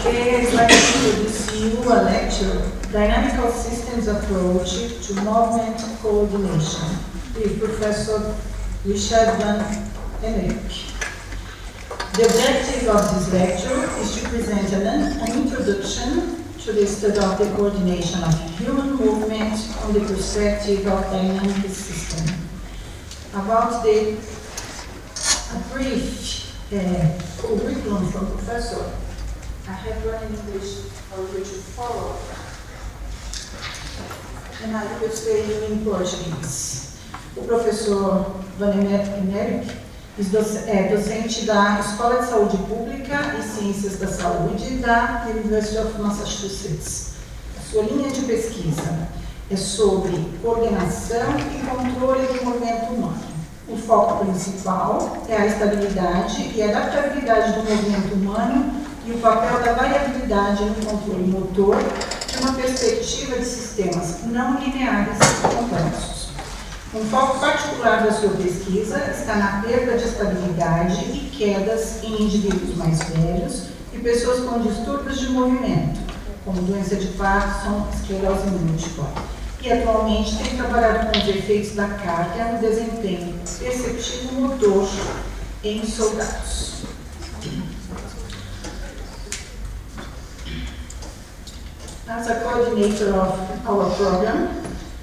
Today I'd like to introduce you a lecture, Dynamical Systems Approach to Movement Coordination, with Professor Richard van Emmerik. The objective of this lecture is to present an introduction to the study of the coordination of human movement from the perspective of dynamical system. About a brief curriculum from Professor. I have one in English for you to follow, and I will say in Portuguese. O professor Emmerik é docente da Escola de Saúde Pública e Ciências da Saúde da University of Massachusetts. A sua linha de pesquisa é sobre coordenação e controle do movimento humano. O foco principal é a estabilidade e adaptabilidade do movimento humano e o papel da variabilidade no controle motor de uma perspectiva de sistemas não lineares e complexos. Um foco particular da sua pesquisa está na perda de estabilidade e quedas em indivíduos mais velhos e pessoas com distúrbios de movimento, como doença de Parkinson, esclerose múltipla. E atualmente tem trabalhado com os efeitos da carga no desempenho perceptivo motor em soldados. As a coordinator of our program,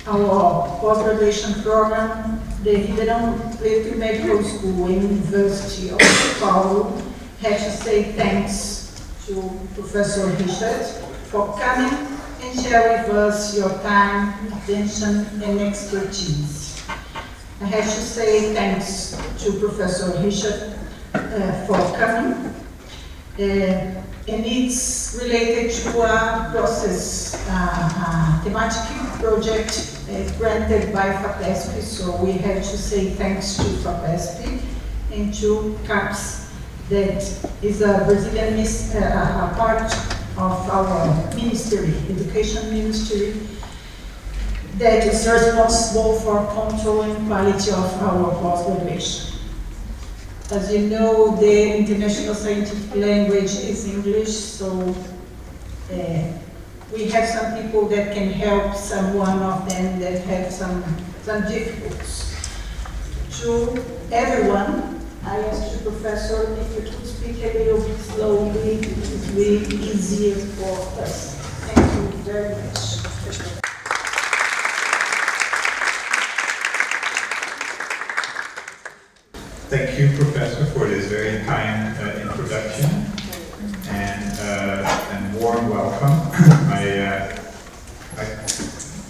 our post-graduation program, the Ribeirão Preto Medical School and University of São Paulo, had to say thanks to Professor Richard for coming and share with us your time, attention, and expertise. I have to say thanks to Professor Richard for coming. And it's related to a process, a thematic project granted by FAPESP, so we have to say thanks to FAPESP and to CAPS, that is a Brazilian a part of our ministry, education ministry, that is responsible for controlling quality of our post-graduation. As you know, the international scientific language is English, so we have some people that can help someone of them that have some difficulties. To everyone, I asked the professor if you could speak a little bit slowly, it is really easier for us. Thank you very much. Thank you, Professor, for this very kind introduction and warm welcome. I've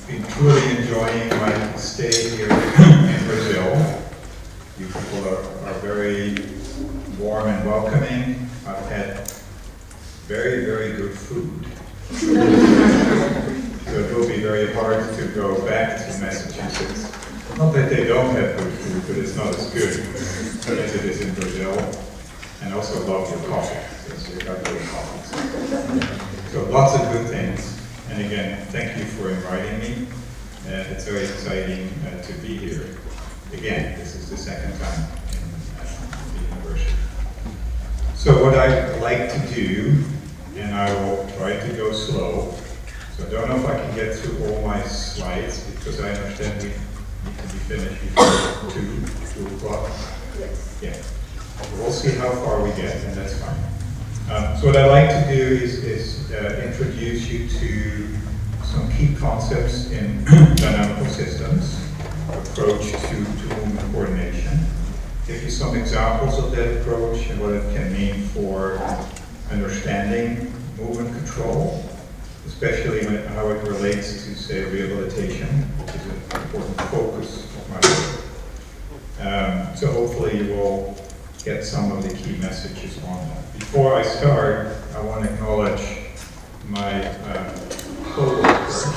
been truly enjoying my stay here in Brazil. You people are very warm and welcoming. I've had very, very good food. So it will be very hard to go back to Massachusetts. Not that they don't have good food, but it's not as good as it is in Brazil. And also love your coffee, because you got great coffee. So lots of good things. And again, thank you for inviting me. It's very exciting to be here. Again, this is the second time in the university. So what I'd like to do, and I will try to go slow, so I don't know if I can get through all my slides, because I understand we need to be finished before 2 o'clock. Yes. Yeah. We'll see how far we get, and that's fine. So what I'd like to do is introduce you to some key concepts in dynamical systems, approach to movement coordination, give you some examples of that approach and what it can mean for understanding movement control, especially how it relates to, say, rehabilitation, which is an important focus of my work. So hopefully you will get some of the key messages on that. Before I start, I want to acknowledge my co-worker,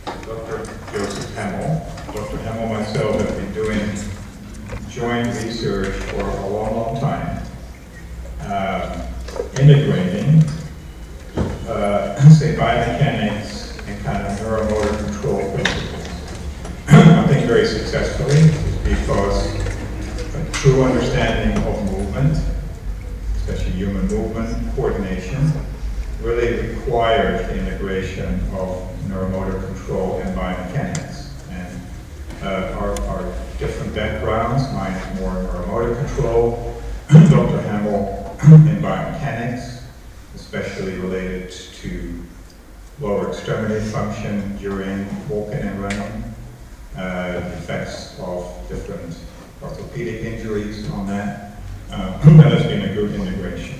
Dr. Joseph Hemmel. Dr. Hemmel and myself have been doing joint research for a long, long time, integrating, say, biomechanics and kind of neuromotor control principles. I think very successfully, because a true understanding of movement, especially human movement coordination, required the integration of neuromotor control and biomechanics. And our different backgrounds, mine is more neuromotor control, Dr. Hamill in biomechanics, especially related to lower extremity function during walking and running, the effects of different orthopedic injuries on that. That has been a good integration.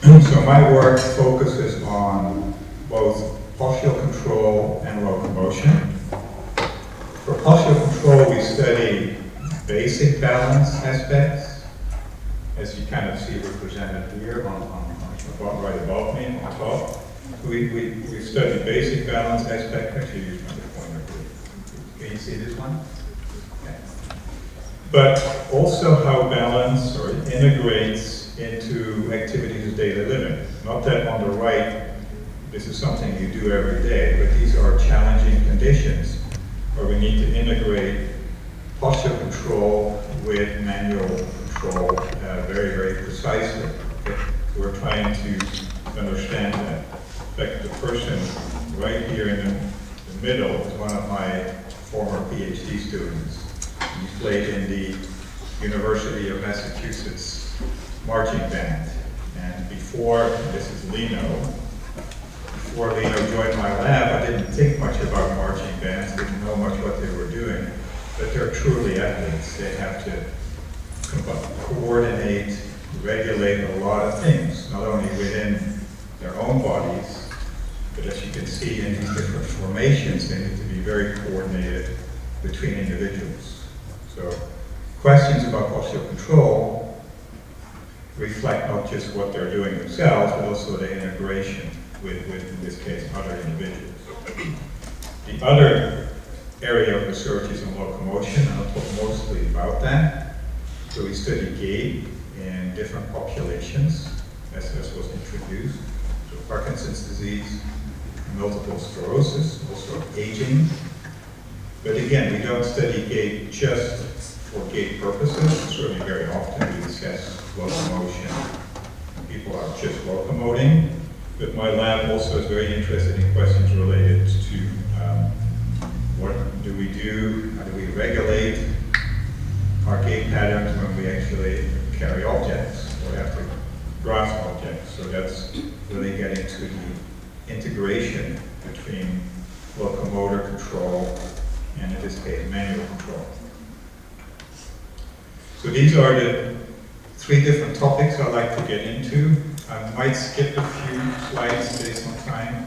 So my work focuses on both postural control and locomotion. For postural control, we study basic balance aspects, as you kind of see represented here on right above me on top. We study basic balance aspects. Actually, use my pointer here. Can you see this one? Okay. But also how balance or integrates into activities of daily living. Not that on the right, this is something you do every day, but these are challenging conditions where we need to integrate posture control with manual control very, very precisely. Okay? So we're trying to understand that. In fact, the person right here in the middle is one of my former PhD students. He played in the University of Massachusetts marching band. And before, this is Lino, before Lino joined my lab, I didn't think much about marching bands, didn't know much what they were doing, but they're truly athletes. They have to coordinate, regulate a lot of things, not only within their own bodies, but as you can see in these different formations, they need to be very coordinated between individuals. So questions about postural control reflect not just what they're doing themselves, but also the integration with in this case, other individuals. The other area of research is on locomotion, and I'll talk mostly about that. So we study gait in different populations, as was introduced. So Parkinson's disease, multiple sclerosis, also aging. But again, we don't study gait just for gait purposes. Certainly very often we assess locomotion. People are just locomoting, but my lab also is very interested in questions related to what do we do, how do we regulate our gait patterns when we actually carry objects or have to grasp objects. So that's really getting to the integration between locomotor control and in this case manual control. So these are the three different topics I'd like to get into. I might skip a few slides based on time,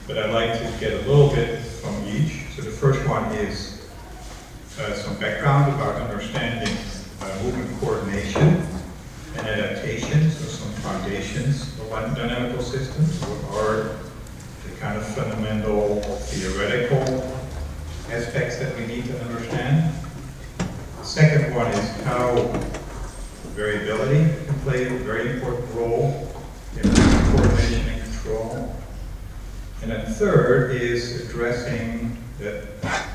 but I'd like to get a little bit from each. So the first one is some background about understanding movement coordination and adaptation, so some foundations of dynamical systems. What are the kind of fundamental theoretical aspects that we need to understand? The second one is how variability can play a very important role in coordination and control. And then third is addressing that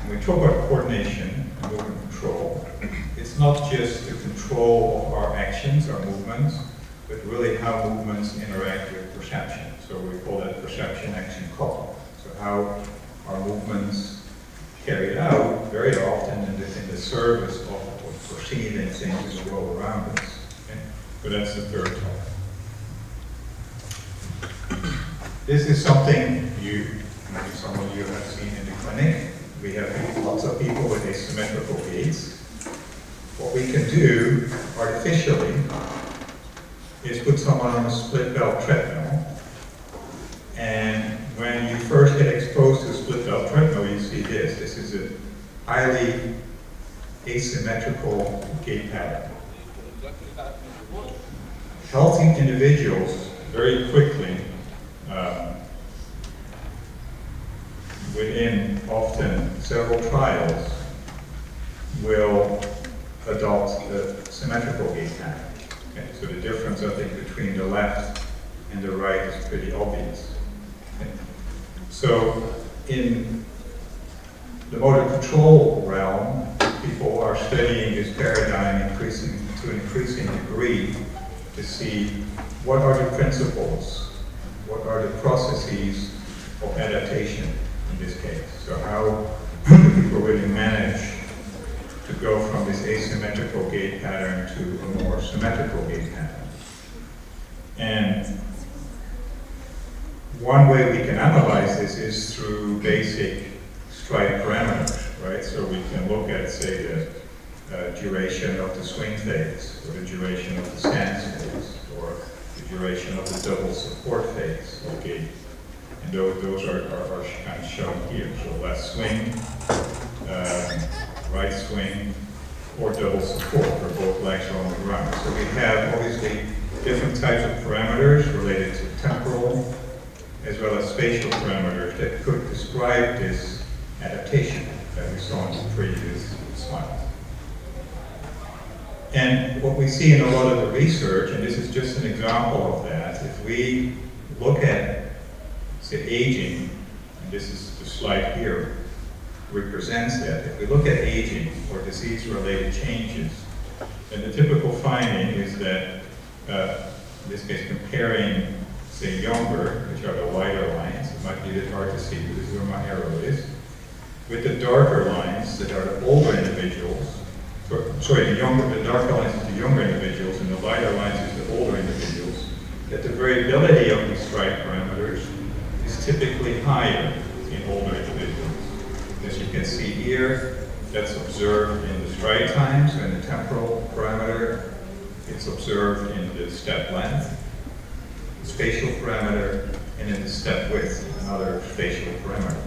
when we talk about coordination and movement control, it's not just the control of our actions, our movements, but really how movements interact with perception. So we call that perception-action couple. So how our movements carried out very often in the service of perceiving things in the world around us. Okay? So that's the third topic. This is something maybe some of you have seen in the clinic. We have lots of people with asymmetrical gaits. What we can do artificially is put someone on a split belt treadmill. And when you first get exposed to a split belt treadmill, you see this. This is a highly asymmetrical gait pattern. Healthy individuals very quickly, within often several trials, will adopt a symmetrical gait pattern. Okay? So the difference, I think, between the left and the right is pretty obvious. Okay? So in the motor control realm, people are studying this paradigm to an increasing degree to see what are the principles what are the processes of adaptation in this case. So how do people really manage to go from this asymmetrical gait pattern to a more symmetrical gait pattern? And one way we can analyze this is through basic stride parameters, right? So we can look at, say, the duration of the swing phase, or the duration of the stance phase, or the duration of the double support phase of gait. And those are kind of shown here. So left swing, right swing, or double support, where both legs are on the ground. So we have obviously different types of parameters related to temporal as well as spatial parameters that could describe this adaptation that we saw in the previous slide. And what we see in a lot of the research, and this is just an example of that, if we look at, say, aging, and this is the slide here, represents that. If we look at aging or disease-related changes, then the typical finding is that, in this case, comparing, say, younger, which are the lighter lines, it might be a bit hard to see, but this is where my arrow is, with the darker lines that are the older individuals, the darker lines is the younger individuals, and the lighter lines is the older individuals, that the variability of these stride parameters is typically higher in older individuals. As you can see here, that's observed in the stride times and the temporal parameter. It's observed in the step length, the spatial parameter, and in the step width, another spatial parameter.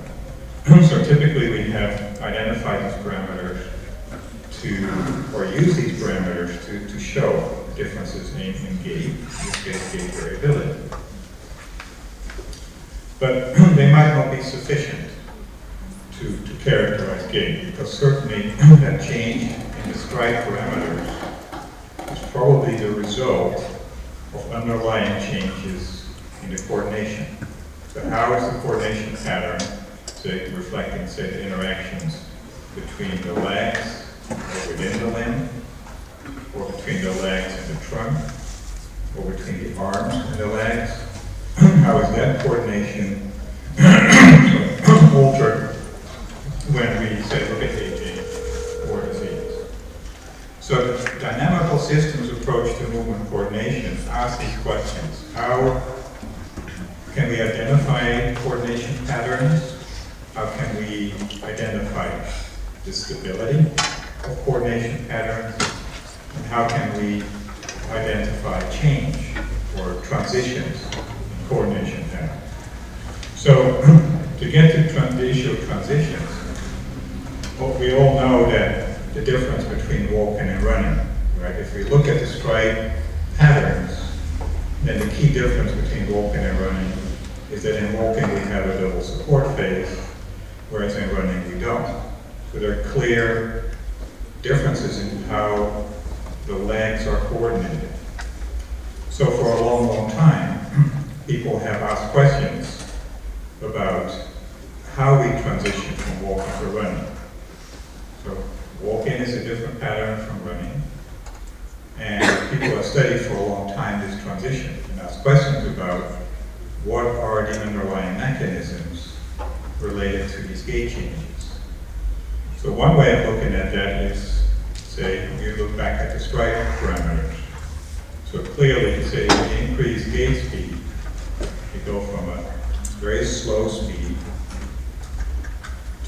So typically we have identified these parameters or use these parameters to show differences in gait, in this case gait variability. But they might not be sufficient to characterize gait, because certainly that change in the stride parameters is probably the result of underlying changes in the coordination. So how is the coordination pattern, say, reflecting, say, the interactions between the legs or within the limb, or between the legs and the trunk, or between the arms and the legs? How is that coordination altered when we say look at aging or disease? So the dynamical systems approach to movement coordination asks these questions. How can we identify coordination patterns? How can we identify the stability of coordination patterns? And how can we identify change or transitions in coordination patterns? So to get to the issue of transitions, well, we all know that the difference between walking and running, right? If we look at the stride patterns, then the key difference between walking and running is that in walking we have a double support phase, whereas in running we don't. So there are clear differences in how the legs are coordinated. So for a long, long time, people have asked questions about how we transition from walking to running. So walking is a different pattern from running, and people have studied for a long time this transition and asked questions about what are the underlying mechanisms related to these gait changes. So one way of looking at that is, say, you look back at the stride parameters. So clearly, say, you increase gait speed, you go from a very slow speed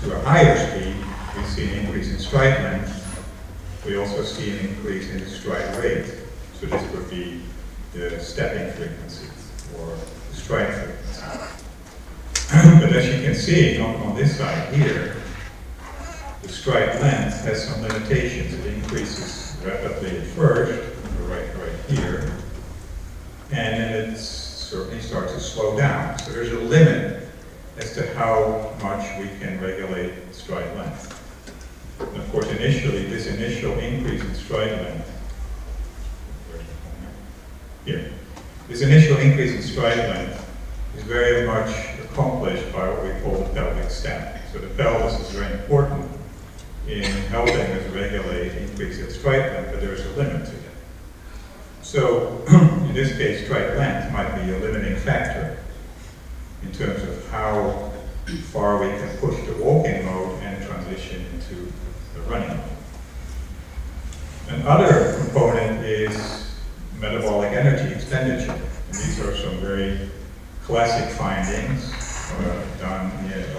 to a higher speed. We see an increase in stride length. We also see an increase in the stride rate. So this would be the stepping frequency or the stride frequency. But as you can see on this side here, the stride length has some limitations. It increases rapidly at first, right here, and then it certainly starts to slow down. So there's a limit as to how much we can regulate stride length. And of course, initially, this initial increase in stride length, this initial increase in stride length is very much accomplished by what we call the pelvic step. So the pelvis is very important in helping us regulate increase in stride length, but there's a limit to it. So in this case, stride length might be a limiting factor in terms of how far we can push the walking mode and transition into the running mode. Another component is metabolic energy expenditure. And these are some very classic findings done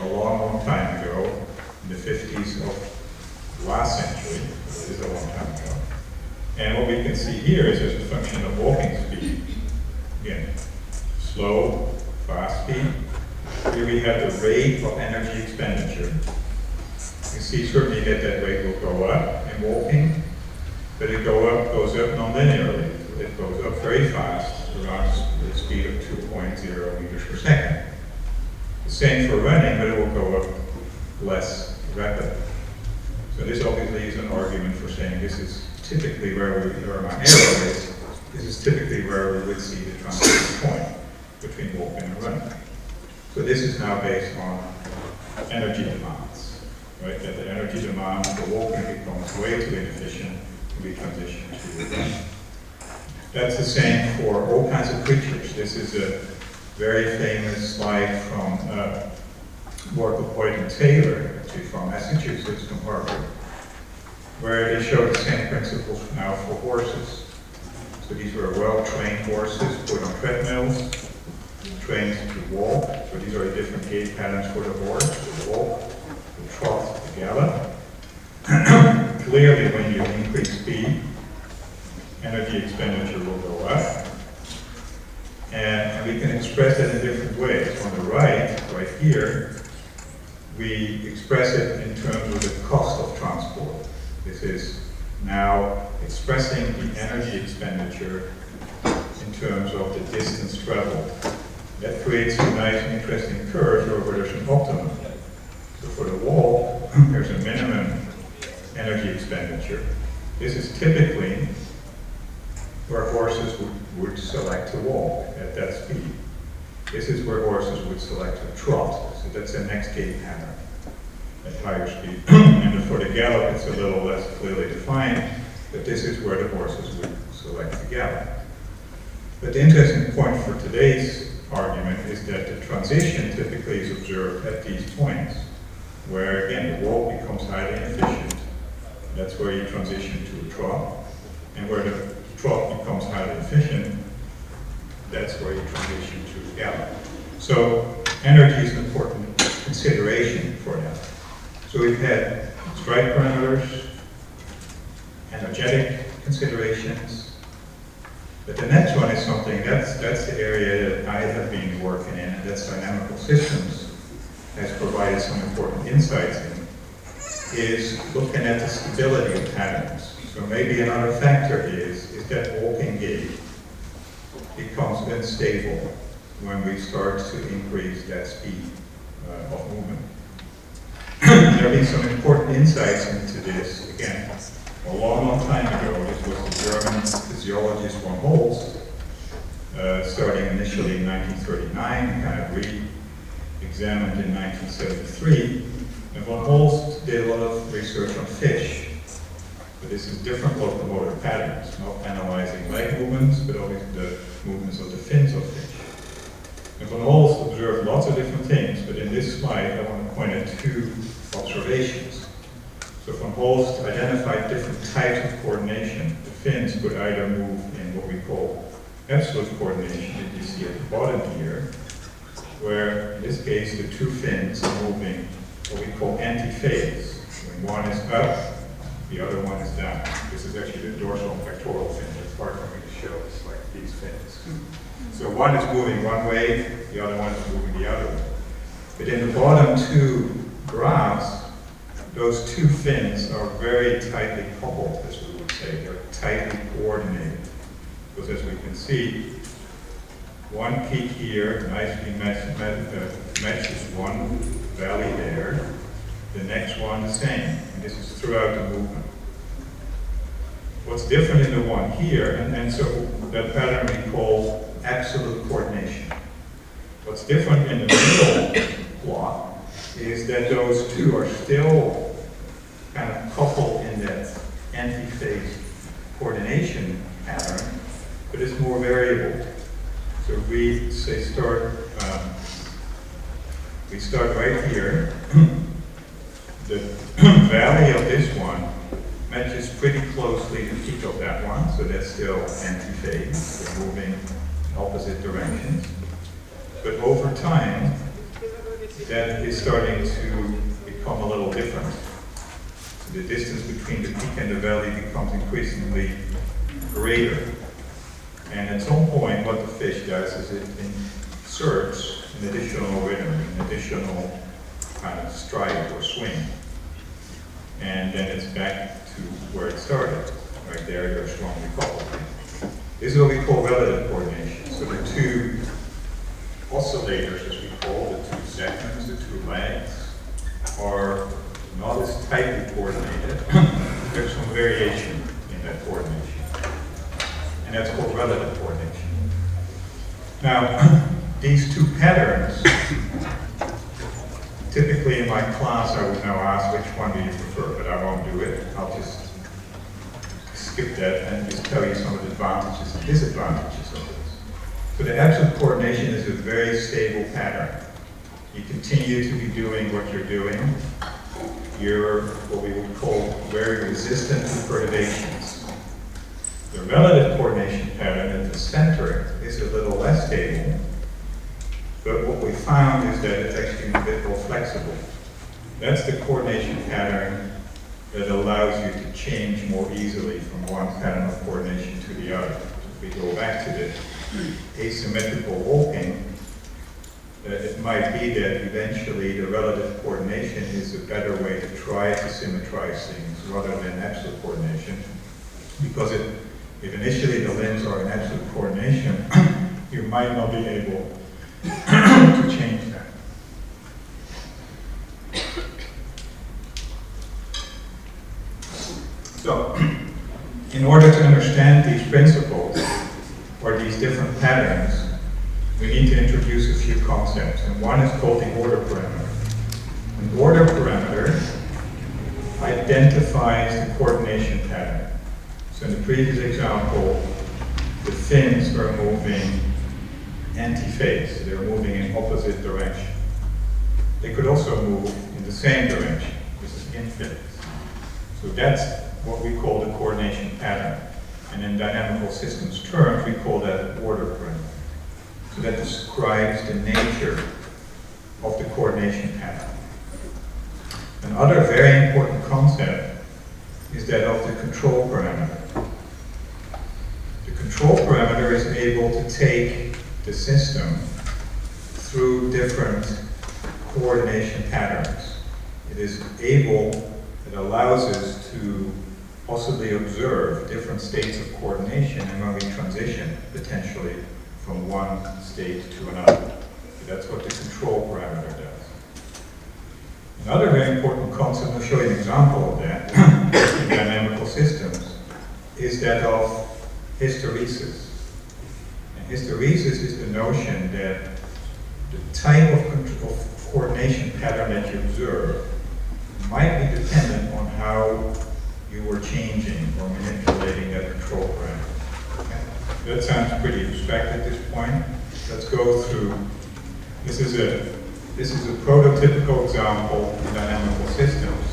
a long time ago, in the 50s of last century. This is a long time ago. And what we can see here is as a function of walking speed. Again, slow, fast speed. Here we have the rate of energy expenditure. You see certainly that rate will go up in walking, but it goes up non-linearly. It goes up very fast, around the speed of 2.0 meters per second. The same for running, but it will go up less rapidly. So this obviously is an argument for saying this is typically where my arrow is. This is typically where we would see the transition point between walking and running. So this is now based on energy demands, right? That the energy demand for walking becomes way too inefficient when we transition to running. That's the same for all kinds of creatures. This is a very famous slide from work of Hoyt and Taylor, actually from Massachusetts, from Harvard, where they show the same principles now for horses. So these were well-trained horses put on treadmills, trained to walk. So these are the different gait patterns for the horse: the walk, the trot, the gallop. Clearly, when you increase speed, energy expenditure will go up. And we can express it in different ways. On the right here, we express it in terms of the cost of transport. This is now expressing the energy expenditure in terms of the distance traveled. That creates some nice, interesting curves where there's an optimum. So for the walk, there's a minimum energy expenditure. This is typically where horses would select to walk at that speed. This is where horses would select to trot. So that's the next gait pattern at higher speed. And for the gallop, it's a little less clearly defined, but this is where the horses would select to gallop. But the interesting point for today's argument is that the transition typically is observed at these points, where again the walk becomes highly inefficient. That's where you transition to a trot, and where the trot becomes highly efficient, that's where you transition to a gallop. So energy is an important consideration for that. So we've had stride parameters, energetic considerations, but the next one is something that's the area that I have been working in, and that's dynamical systems has provided some important insights in, is looking at the stability of patterns. So maybe another factor is that walking gait becomes unstable when we start to increase that speed of movement. There have been some important insights into this, again, a long time ago. This was the German physiologist von Holst, starting initially in 1939, kind of re-examined in 1973. And von Holst did a lot of research on fish. But this is different locomotor patterns, not analyzing leg movements, but only the movements of the fins of fish. And von Holst observed lots of different things, but in this slide I want to point at two observations. So von Holst identified different types of coordination. The fins could either move in what we call absolute coordination, that you see at the bottom here, where in this case the two fins are moving what we call anti-phase. When one is up, the other one is down. This is actually the dorsal and pectoral fin. It's hard for me to show. It's like these fins. So one is moving one way, the other one is moving the other way. But in the bottom two graphs, those two fins are very tightly coupled, as we would say. They're tightly coordinated. Because as we can see, one peak here nicely matches one valley there. The next one the same, and this is throughout the movement. What's different in the one here, and so that pattern we call absolute coordination. What's different in the middle plot is that those two are still kind of coupled in that anti-phase coordination pattern, but it's more variable. So if we say start We start right here. The valley of this one matches pretty closely the peak of that one, so that's still anti-phase. They're moving in opposite directions. But over time, that is starting to become a little different. So the distance between the peak and the valley becomes increasingly greater. And at some point, what the fish does is it inserts an additional rhythm, an additional kind of stride or swing. And then it's back to where it started. Right there, you're strongly coupled. This is what we call relative coordination. So the two oscillators, as we call the two segments, the two legs, are not as tightly coordinated. There's some variation in that coordination. And that's called relative coordination. Now, these two patterns, typically in my class I would now ask which one do you prefer, but I won't do it. I'll just skip that and just tell you some of the advantages and disadvantages of this. So the absolute coordination is a very stable pattern. You continue to be doing what you're doing. You're what we would call very resistant to perturbations. The relative coordination pattern at the center is a little less stable, but what we found is that it's actually a bit more flexible. That's the coordination pattern that allows you to change more easily from one pattern of coordination to the other. If we go back to the asymmetrical walking, it might be that eventually the relative coordination is a better way to try to symmetrize things rather than absolute coordination, because if initially the limbs are in absolute coordination, you might not be able to change that. So, in order to understand these principles, or these different patterns, we need to introduce a few concepts, and one is called the order parameter. An order parameter identifies the coordination pattern. So in the previous example, the fins are moving anti-phase, so they're moving in opposite direction. They could also move in the same direction, this is in phase. So that's what we call the coordination pattern. And in dynamical systems terms, we call that order parameter. So that describes the nature of the coordination pattern. Another very important concept is that of the control parameter. The control parameter is able to take the system through different coordination patterns. It is able, it allows us to possibly observe different states of coordination and when we transition potentially from one state to another. So that's what the control parameter does. Another very important concept, I'll show you an example of that in dynamical systems, is that of hysteresis. And hysteresis is the notion that the type of coordination pattern that you observe might be dependent on how you were changing or manipulating that control parameter. Okay? That sounds pretty abstract at this point. Let's go through. This is a prototypical example in dynamical systems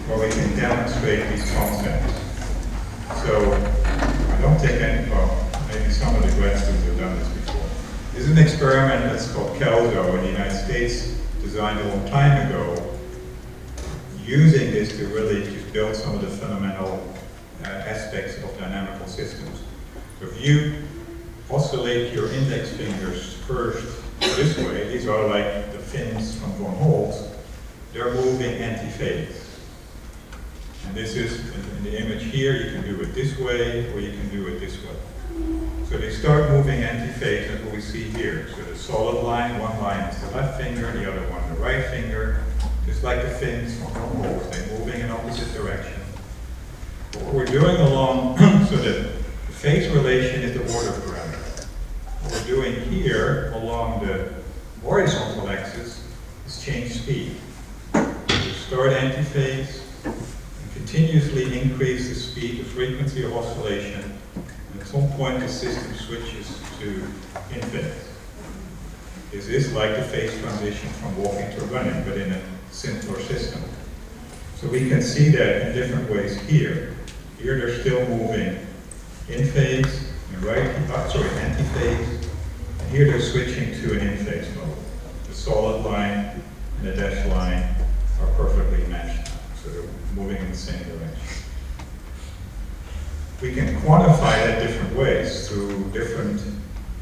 where we can demonstrate these concepts. So I don't think maybe some of the grad students have done this before. This is an experiment that's called Kelso in the United States, designed a long time ago, using this to really just build some of the fundamental aspects of dynamical systems. So if you oscillate your index fingers first this way, these are like the fins from Von Holtz, they're moving anti-phase. And this is, in the image here, you can do it this way, or you can do it this way. So they start moving anti-phase, that's what we see here. So the solid line, one line is the left finger, the other one the right finger. Just like the fins from Von Holtz, they're moving in opposite direction. But what we're doing along, so that the phase relation is the order parameter. What we're doing here, along the horizontal axis, is change speed. We start anti-phase, and continuously increase the speed, the frequency of oscillation, and at some point the system switches to in phase. This is like the phase transition from walking to running, but in a simpler system. So we can see that in different ways here. Here they're still moving in phase, and anti-phase, and here they're switching to an in-phase mode. The solid line and the dashed line are perfectly matched now, so they're moving in the same direction. We can quantify that different ways through different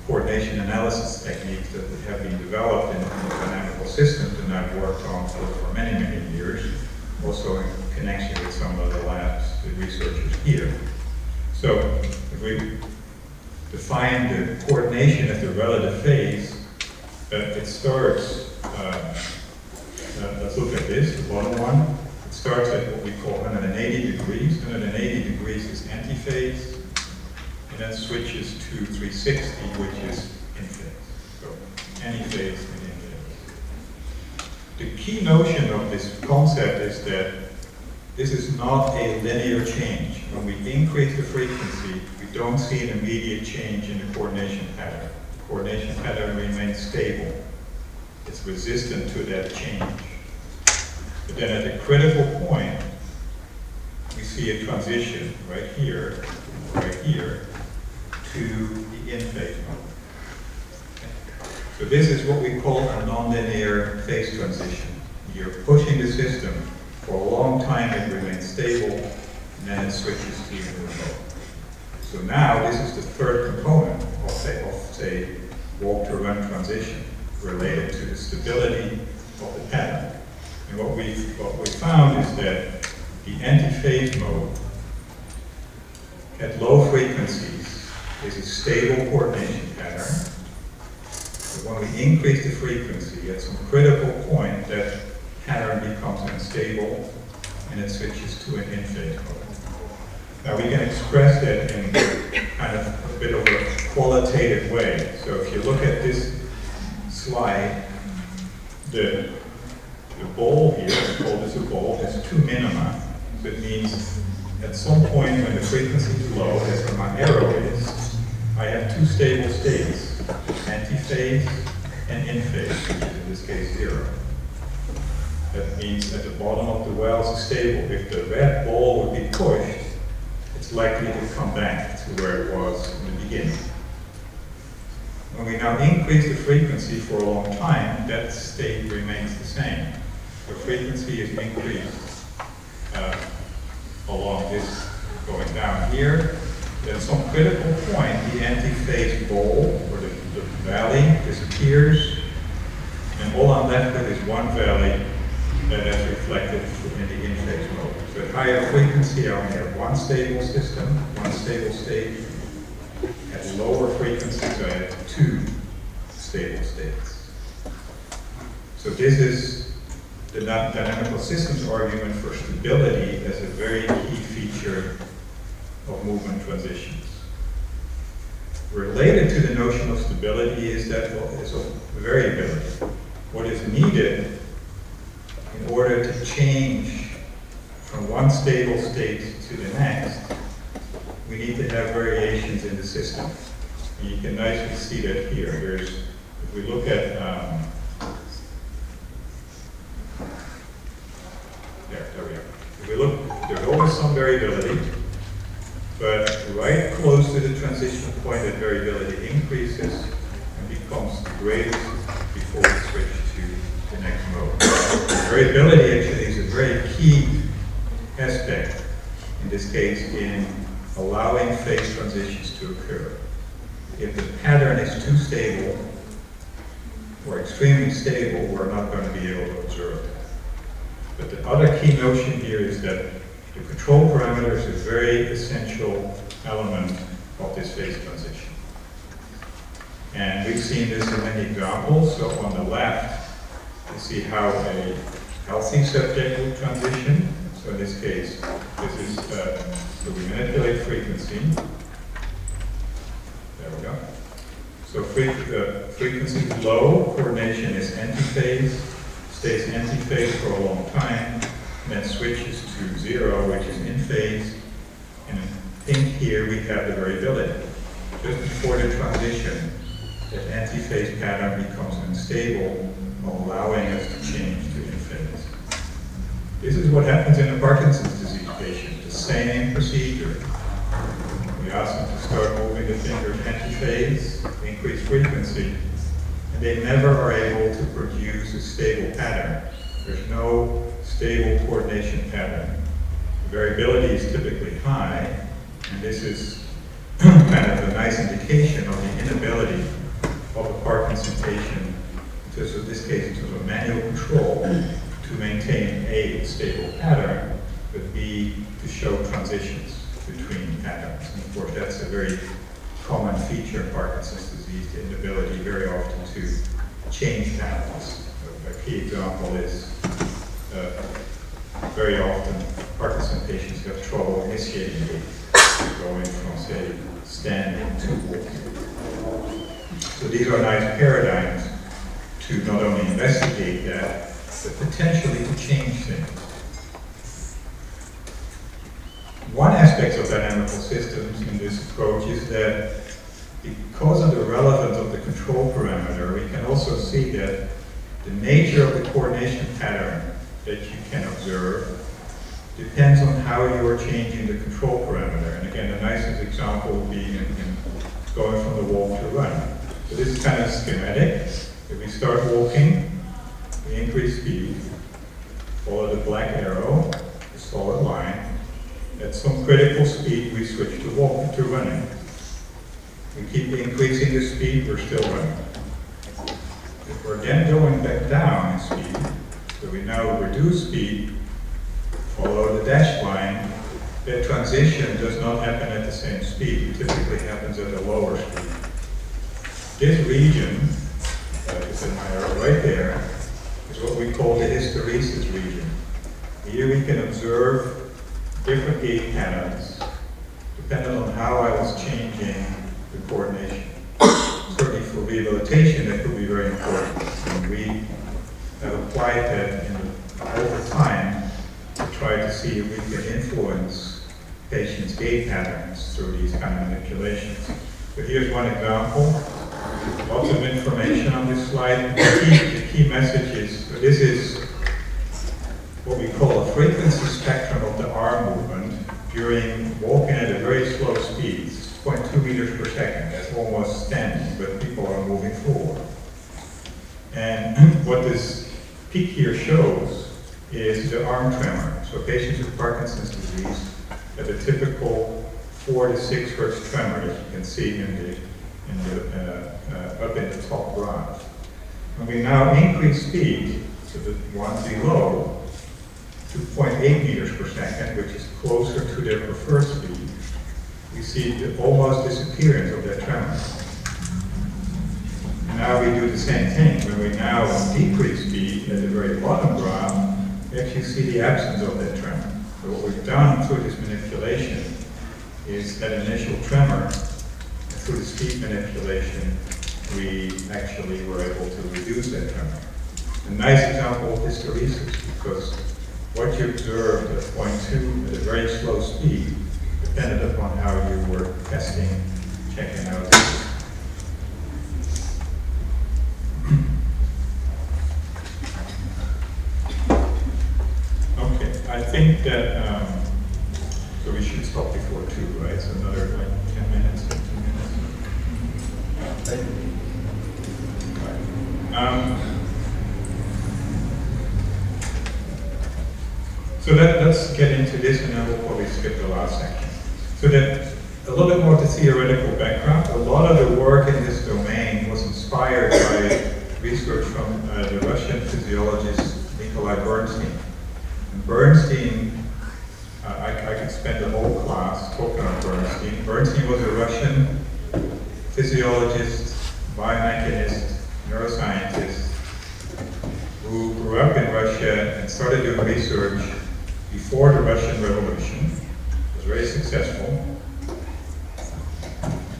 coordination analysis techniques that have been developed in dynamical systems and I've worked on for many, many years, also in connection with some of the labs, the researchers here. So if we define the coordination as the relative phase, it starts, let's look at this, the bottom one. It starts at what we call 180 degrees. 180 degrees is anti-phase, and then switches to 360, which is in phase. So any phase and in phase. The key notion of this concept is that this is not a linear change. When we increase the frequency, we don't see an immediate change in the coordination pattern. The coordination pattern remains stable. It's resistant to that change. But then at a critical point, we see a transition right here, to the in-phase mode. So this is what we call a nonlinear phase transition. You're pushing the system for a long time, it remains stable, and then it switches to the new mode. So now this is the third component of say, walk-to-run transition related to the stability of the pattern. And what we found is that the anti-phase mode at low frequencies is a stable coordination pattern. But when we increase the frequency at some critical point, that pattern becomes unstable and it switches to an in-phase mode. Now we can express that in kind of a bit of a qualitative way. So if you look at this slide, the ball here, we call this a ball, has two minima. So it means at some point when the frequency is low, as where my arrow is, I have two stable states, anti-phase and in-phase, which is in this case 0. That means at the bottom of the well is stable. If the red ball would be pushed, it's likely to come back to where it was in the beginning. When we now increase the frequency for a long time, that state remains the same. The frequency is increased along this, going down here. At some critical point, the anti-phase ball, or the valley, disappears, and all I'm left with is one valley that is reflected in the in-phase mode. So at higher frequency, I only have one stable system, one stable state. At lower frequencies, I have two stable states. So this is the dynamical systems argument for stability as a very key feature of movement transitions. Related to the notion of stability is that is of variability. What is needed in order to change from one stable state to the next, we need to have variations in the system. And you can nicely see that here. If we look at, there we are. If we look, there's always some variability, but right close to the transition point, that variability increases and becomes the greatest before we switch to the next mode. Variability actually is a very key aspect, in this case, in allowing phase transitions to occur. If the pattern is too stable or extremely stable, we're not going to be able to observe that. But the other key notion here is that the control parameter is a very essential element of this phase transition. And we've seen this in many examples. So on the left, you see how a healthy subject will transition. So in this case, this is, so we manipulate frequency. There we go. So frequency is low, coordination is anti-phase, stays anti-phase for a long time, and then switches to 0, which is in phase. And in pink here, we have the variability. Just before the transition, that antiphase pattern becomes unstable, allowing us to change to in-phase. This is what happens in a Parkinson's disease patient, the same procedure. We ask them to start moving the fingers antiphase, increase frequency, and they never are able to produce a stable pattern. There's no stable coordination pattern. The variability is typically high, and this is kind of a nice indication of the inability of a Parkinson patient, in terms of this case, in terms of manual control, to maintain A, a stable pattern, but B, to show transitions between patterns. And of course, that's a very common feature of Parkinson's disease, the inability very often to change patterns. A key example is very often Parkinson patients have trouble initiating gait, going from, say, standing to walking. So these are nice paradigms to not only investigate that, but potentially to change things. One aspect of dynamical systems in this approach is that because of the relevance of the control parameter, we can also see that the nature of the coordination pattern that you can observe depends on how you are changing the control parameter. And again, the nicest example would be in going from the walk to run. So this is kind of schematic. If we start walking, we increase speed, follow the black arrow, the solid line. At some critical speed, we switch to running. We keep increasing the speed, we're still running. If we're again going back down in speed, so we now reduce speed, follow the dashed line, that transition does not happen at the same speed. It typically happens at a lower speed. This region, that is in my arrow right there, is what we call the hysteresis region. Here we can observe different gait patterns depending on how I was changing the coordination. Certainly for rehabilitation, that could be very important. And we have applied that over time to try to see if we can influence patients' gait patterns through these kind of manipulations. So here's one example. Lots of information on this slide. The key message is, so this is what we call a frequency spectrum of the arm movement during walking at a very slow speed. It's 0.2 meters per second. That's almost standing, but people are moving forward. And what this peak here shows is the arm tremor. So patients with Parkinson's disease have a typical 4 to 6 hertz tremor, as you can see up in the top graph. When we now increase speed to the one below to 0.8 meters per second, which is closer to their preferred speed, we see the almost disappearance of that tremor. And now we do the same thing. When we now decrease speed at the very bottom graph, we actually see the absence of that tremor. So what we've done through this manipulation is that initial tremor, through the speed manipulation, we actually were able to reduce that tremor. A nice example of hysteresis, because what you observed at 0.2 at a very slow speed depended upon how you were testing, checking out. Okay, I think that, so we should stop before 2, right? So another like 10 minutes, 15 minutes. So let's get into this, and then we'll probably skip the last section. So that a little bit more of the theoretical background. A lot of the work in this domain was inspired by research from the Russian physiologist Nikolai Bernstein. And Bernstein, I could spend the whole class talking about Bernstein. Bernstein was a Russian physiologist, biomechanist, neuroscientist, who grew up in Russia and started doing research before the Russian Revolution. Was very successful.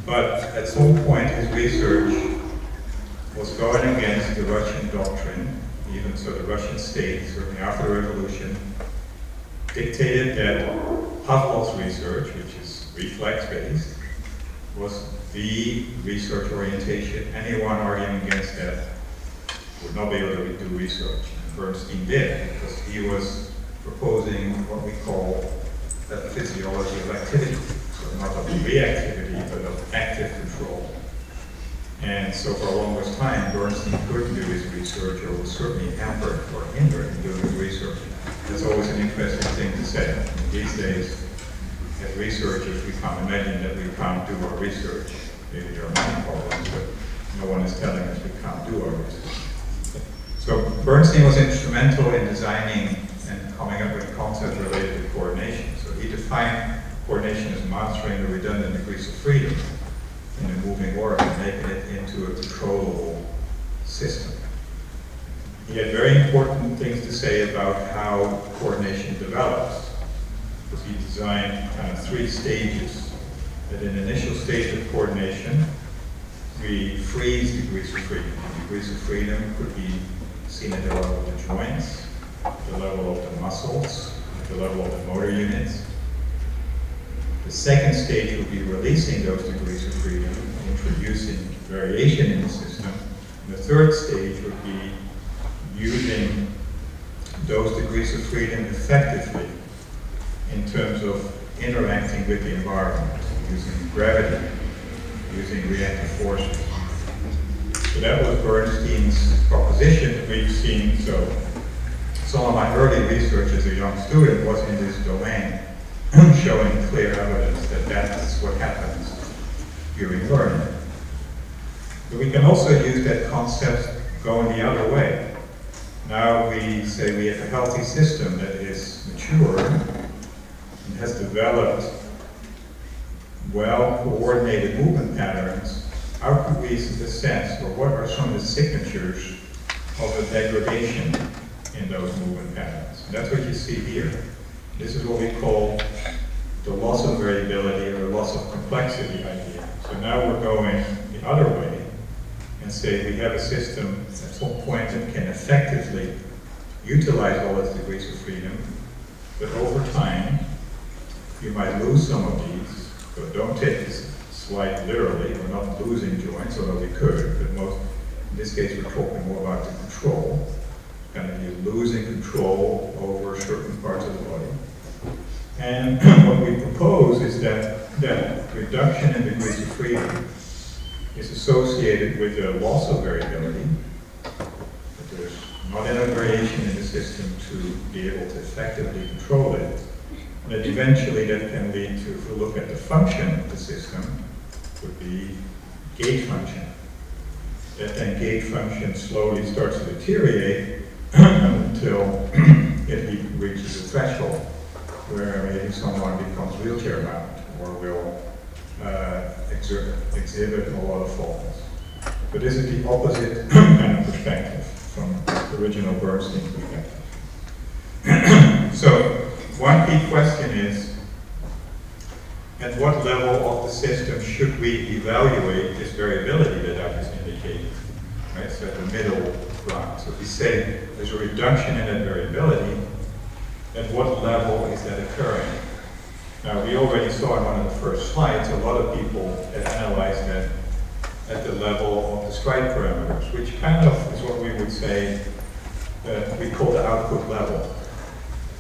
But at some point his research was going against the Russian doctrine. Even so, the Russian state, certainly after the revolution, dictated that Pavlov's research, which is reflex-based, was the research orientation. Anyone arguing against that would not be able to do research. And Bernstein did, because he was proposing what we call the physiology of activity. So not of reactivity, but of active control. And so for a longest time, Bernstein couldn't do his research, or was certainly hampered or hindered in doing his research. That's always an interesting thing to say. These days, as researchers, we can't imagine that we can't do our research. Maybe there are many problems, but no one is telling us we can't do our research. So Bernstein was instrumental in designing and coming up with concepts related to coordination. So he defined coordination as mastering the redundant degrees of freedom in a moving order and making it into a controllable system. He had very important things to say about how coordination develops, because he designed kind of 3 stages. At an initial stage of coordination, we freeze degrees of freedom. Degrees of freedom could be seen at the level of the joints, the level of the muscles, the level of the motor units. The second stage would be releasing those degrees of freedom, introducing variation in the system. And the third stage would be using those degrees of freedom effectively in terms of interacting with the environment, using gravity, using reactive forces. So that was Bernstein's proposition. We've seen, so some of my early research as a young student was in this domain, showing clear evidence that that's what happens during learning. But we can also use that concept going the other way. Now we say we have a healthy system that is mature and has developed well-coordinated movement patterns. How could we sense, or what are some of the signatures of a degradation in those movement patterns? And that's what you see here. This is what we call the loss of variability or loss of complexity idea. So now we're going the other way and say we have a system at some point that can effectively utilize all its degrees of freedom, but over time you might lose some of these. So don't take this slide literally. We're not losing joints, although we could, but in this case we're talking more about the control. Kind of you're losing control over certain parts of the body. And what we propose is that reduction in degrees of freedom is associated with a loss of variability. That there's not enough variation in the system to be able to effectively control it. And that eventually that can lead to, if we look at the function of the system, would be gate function. That then gate function slowly starts to deteriorate until it reaches a threshold where maybe someone becomes wheelchair bound or will exhibit a lot of falls. But this is the opposite kind of perspective from the original Bernstein perspective. So one key question is, at what level of the system should we evaluate this variability that I just indicated? Right, so at the middle ground. So if we say there's a reduction in that variability, at what level is that occurring? Now, we already saw in one of the first slides, a lot of people have analyzed that at the level of the stride parameters, which kind of is what we would say we call the output level.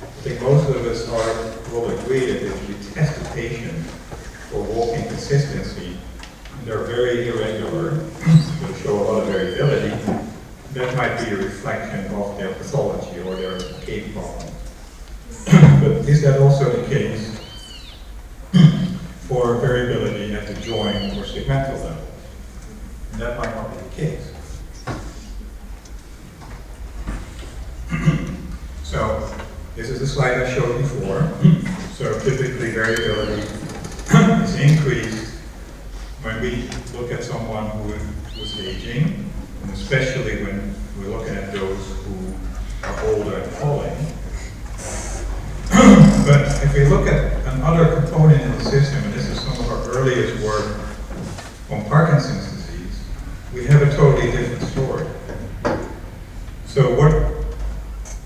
I think most of us will agree that if you test a patient for walking consistency, they're very irregular, they show a lot of variability, that might be a reflection of their pathology or their gait problem. But is that also the case for variability at the joint or segmental level? And that might not be the case. So this is the slide I showed before. So typically variability is increased when we look at someone who is aging, and especially when we're looking at those who are older and falling. But if we look at another component in the system, and this is some of our earliest work on Parkinson's disease, we have a totally different story. So what,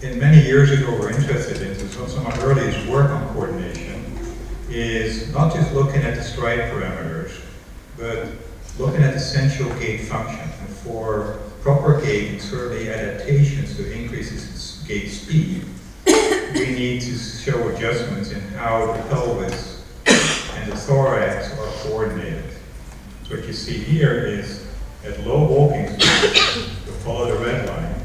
in many years ago, we're interested in, so some of our earliest work on coordination is not just looking at the stride parameters, but looking at essential gait function. And for proper gait and certainly adaptations to increases in gait speed, we need to show adjustments in how the pelvis and the thorax are coordinated. So what you see here is at low walking speed, to follow the red line,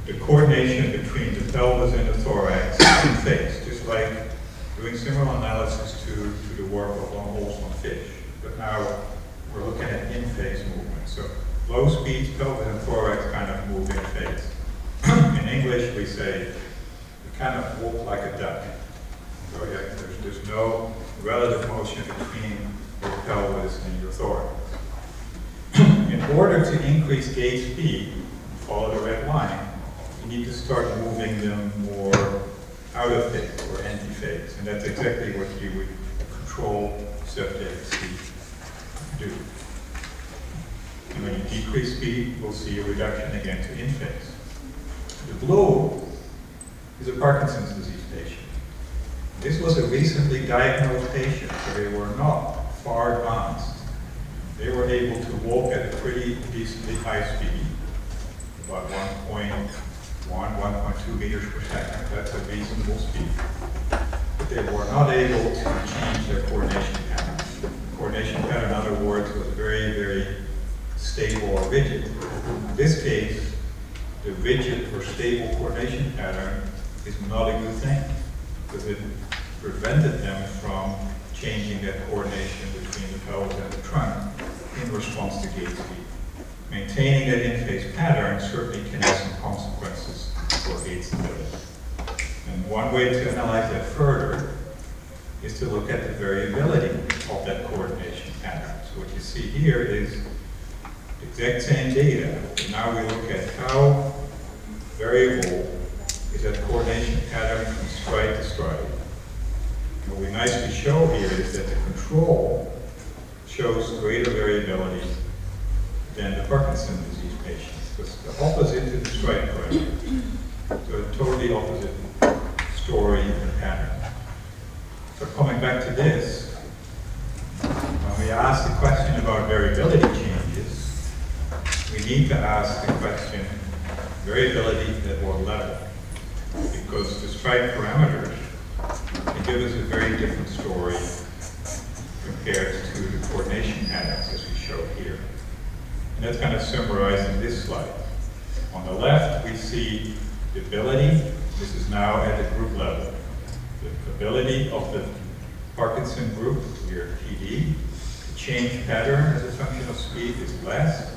the coordination between the pelvis and the thorax is in phase, just like doing similar analysis to the work of long hauls on fish. But now we're looking at in-phase movement. So low speeds, pelvis and thorax kind of move in phase. In English, we say you kind of walk like a duck. So yeah, there's no relative motion between your pelvis and your thorax. In order to increase gait speed, follow the red line, you need to start moving them more out of phase or anti-phase. And that's exactly what you would control subjects do. And when you decrease speed, we'll see a reduction again to in-phase. The blue is a Parkinson's disease patient. This was a recently diagnosed patient, so they were not far advanced. They were able to walk at a pretty decently high speed, about 1.2 meters per second. That's a reasonable speed. But they were not able to change their coordination pattern. Coordination pattern, in other words, was very, very stable or rigid. In this case, the rigid or stable coordination pattern is not a good thing, because it prevented them from changing that coordination between the pelvis and the trunk in response to gait speed. Maintaining that in-phase pattern certainly can have some consequences for gait stability. And one way to analyze that further is to look at the variability of that coordination pattern. So what you see here is the exact same data, but now we look at how variable is that coordination pattern from stride to stride. And what we nicely show here is that the control shows greater variability than the Parkinson's disease patients. It's the opposite to the stride parameter. So a totally opposite story and pattern. So coming back to this, when we ask the question about variability changes, we need to ask the question, variability at what level? Because the stride parameters can give us a very different story compared to the coordination patterns as we show here. And that's kind of summarized in this slide. On the left, we see the ability, this is now at the group level. The ability of the Parkinson group, here PD, to change pattern as a function of speed is less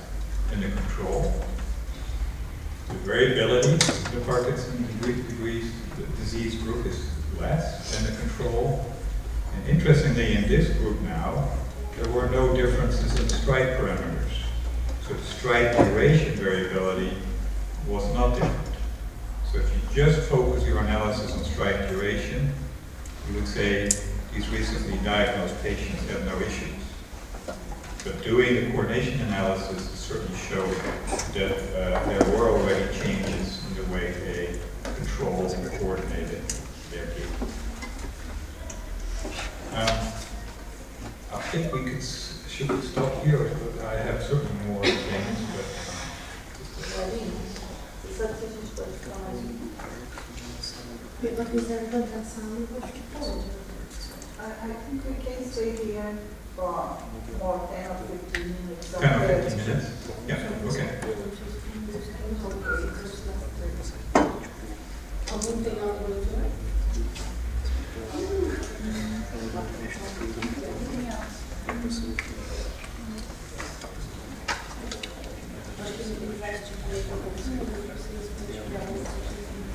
than the control. The variability of the Parkinson's disease group is less than the control. And interestingly, in this group now, there were no differences in stride parameters. So the stride duration variability was not different. So if you just focus your analysis on stride duration, you would say these recently diagnosed patients have no issues. But doing the coordination analysis certainly showed that there were already changes in the way they controlled and coordinated their gait. I think we could, should we stop here? I have certainly more things, but I think we can stay here for more 10 or 15 minutes. 10 or 15 minutes? Yeah, okay.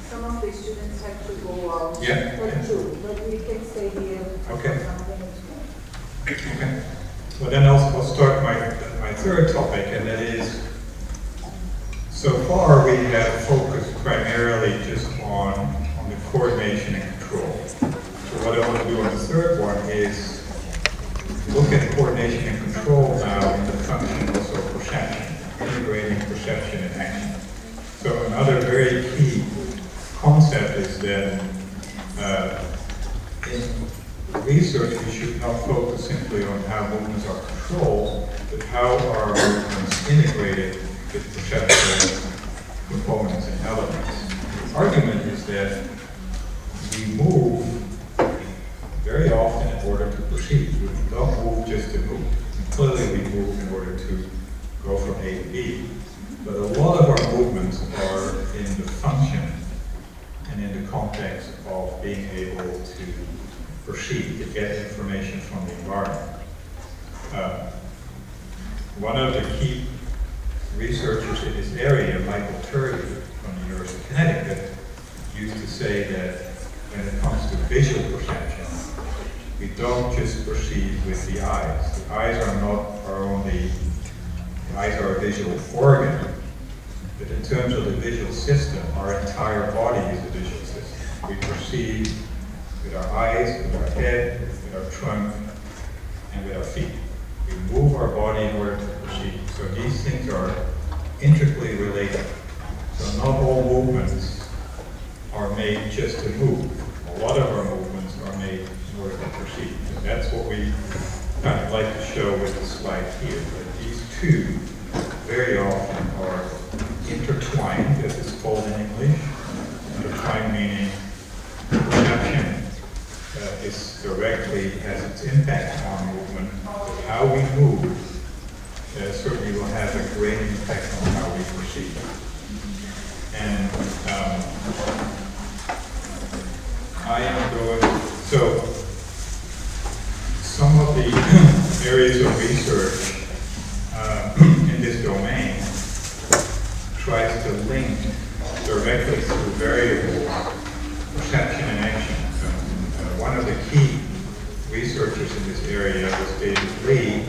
Some of the students have to go out. Yeah. But we can stay here. Okay. Okay. Well, then I'll start my third topic, and that is, so far we have focused primarily just on the coordination and control. So what I want to do on the third one is look at coordination and control now in the function also of perception, integrating perception and action. So another very key concept is that in research, we should not focus simply on how movements are controlled, but how are movements integrated with perceptual components and elements. The argument is that we move very often in order to proceed. We don't move just to move. And clearly we move in order to go from A to B, but a lot of our movements are in the function and in the context of being able to proceed, to get information from the environment. One of the key researchers in this area, Michael Turley from the University of Connecticut, used to say that when it comes to visual perception, we don't just perceive with the eyes. The eyes are not our only, the eyes are a visual organ, but in terms of the visual system, our entire body is a visual system. We perceive with our eyes, with our head, with our trunk, and with our feet. We move our body in order to proceed. So these things are intricately related. So not all movements are made just to move. A lot of our movements are made in order to proceed. And that's what we kind of like to show with the slide here. That these two very often are intertwined, as it's called in English. Intertwined meaning perception is directly has its impact on movement, but how we move certainly will have a great impact on how we proceed. And I am going, so some of the areas of research in this domain tries to link directly through variables, perception and action. One of the key researchers in this area was David Lee,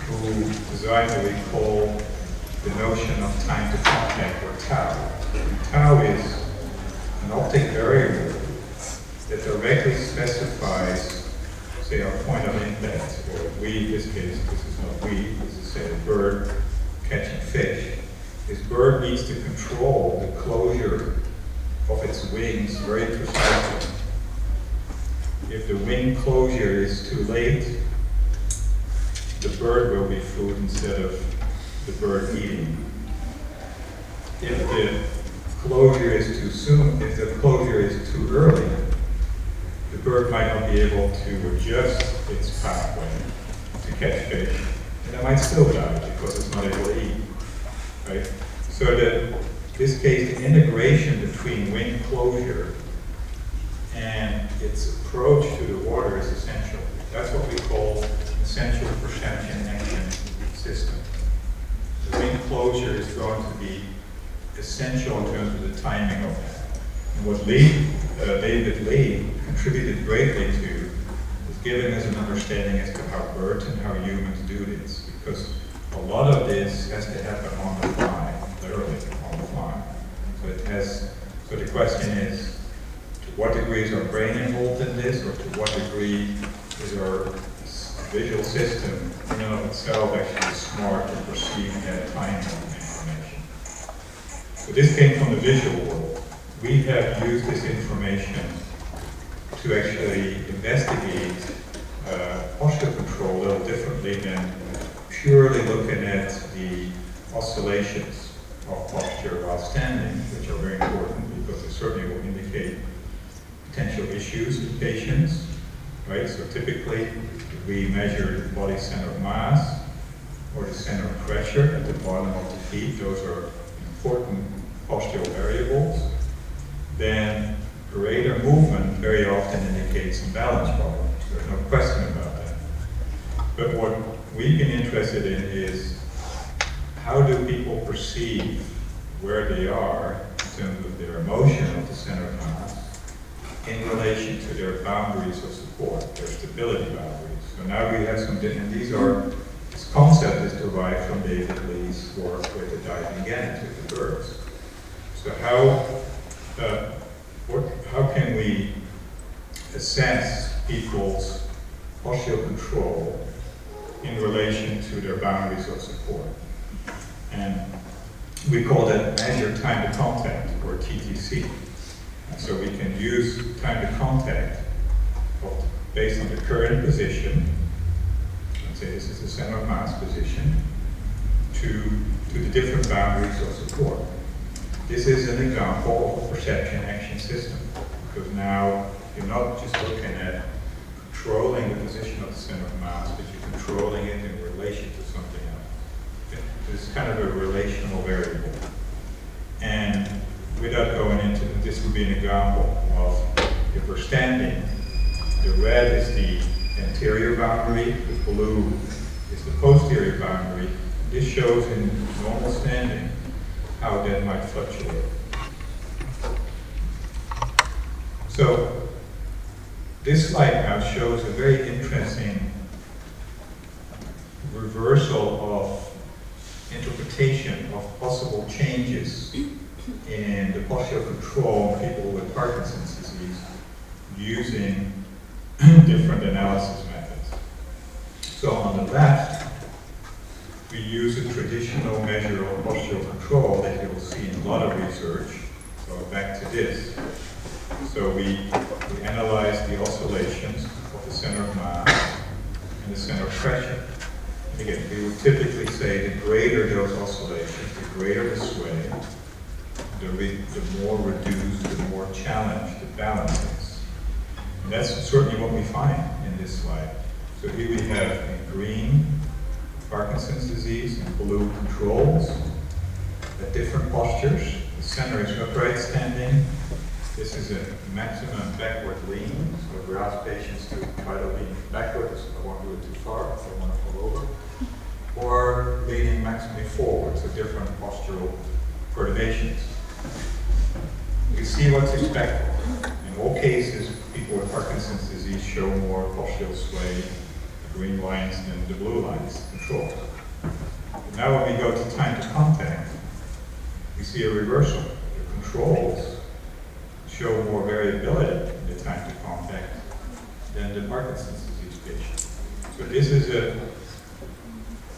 who designed what we call the notion of time to contact, or tau. And tau is an optic variable that directly specifies, say, our point of impact, or we, in this case, this is not we, this is, say, a bird catching fish. This bird needs to control the closure of its wings very precisely. If the wing closure is too late, the bird will be food instead of the bird eating. If the closure is too soon, if the closure is too early, the bird might not be able to adjust its pathway to catch fish, and it might still die because it's not able to eat. Right? So that in this case, the integration between wing closure and its approach to the water is essential. That's what we call essential perception action system. The wing closure is going to be essential in terms of the timing of that. And what David Lee contributed greatly to is giving us an understanding as to how birds and how humans do this, because a lot of this has to happen on the fly, literally on the fly. So the question is, to what degree is our brain involved in this, or to what degree is our visual system in and of itself actually smart to perceive that timing of information? So this came from the visual world. We have used this information to actually investigate posture control a little differently than purely looking at the oscillations of posture while standing, which are very important because they certainly will indicate potential issues in patients, right? So typically we measure the body center of mass or the center of pressure at the bottom of the feet. Those are important postural variables. Then greater movement very often indicates some balance problems. There's no question about that. But what we've been interested in is how do people perceive where they are in terms of their emotion of the center of mass in relation to their boundaries of support, their stability boundaries. So now we have some, and this concept is derived from David Lee's work with the diving gannets, with the birds. So how can we assess people's postural control in relation to their boundaries of support? And we call that measured time to contact, or TTC. And so we can use time to contact of based on the current position, let's say this is the center of mass position, to the different boundaries of support. This is an example of a perception action system, because now you're not just looking at controlling the position of the center of mass, but you're controlling it in relation to something else. It's kind of a relational variable. And without going into this would be an example of if we're standing, the red is the anterior boundary, the blue is the posterior boundary. This shows in normal standing how that might fluctuate. So this slide now shows a very interesting reversal of interpretation of possible changes in the postural control of people with Parkinson's disease using different analysis methods. So on the left, we use a traditional measure of postural control that you will see in a lot of research. So back to this. So we analyze the oscillations of the center of mass and the center of pressure. And again, we would typically say the greater those oscillations, the greater the sway, the more reduced, the more challenged the balance is. And that's certainly what we find in this slide. So here we have in green Parkinson's disease and blue controls at different postures. The center is upright standing. This is a maximum backward lean, so we ask patients to try to lean backwards. I won't do it too far, I don't want to fall over. Or leaning maximally forward, so different postural perturbations. You see what's expected. In all cases, people with Parkinson's disease show more postural sway, the green lines than the blue lines, control. But now when we go to time to contact, we see a reversal. The controls show more variability in the time to contact than the Parkinson's disease patient. So this is a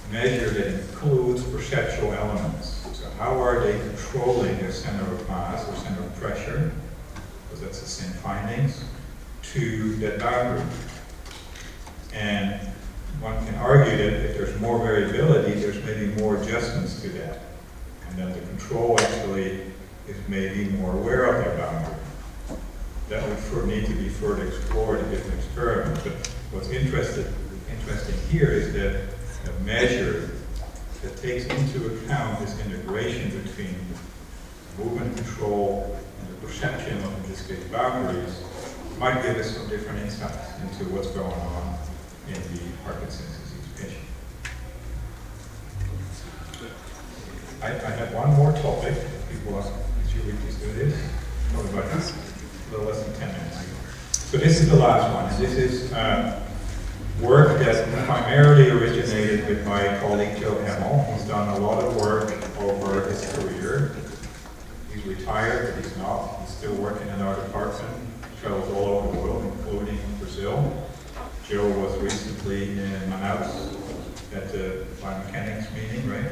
measure that includes perceptual elements. So how are they controlling their center of mass or center of pressure, because that's the same findings, to that boundary. And one can argue that if there's more variability, there's maybe more adjustments to that. And then the control actually is maybe more aware of that boundary. That would need to be further explored in different experiments. But what's interesting here is that a measure that takes into account this integration between movement control and the perception of, in this case, boundaries, might give us some different insights into what's going on in the Parkinson's disease patient. I have one more topic. People ask, could you please do this? What about this? A little less than 10 minutes. So this is the last one. And this is work that primarily originated with my colleague Joe Hemmel. He's done a lot of work over his career. He's retired, but he's not. He's still working in our department. Travels all over the world, including Brazil. Joe was recently in Manaus at the biomechanics meeting, right?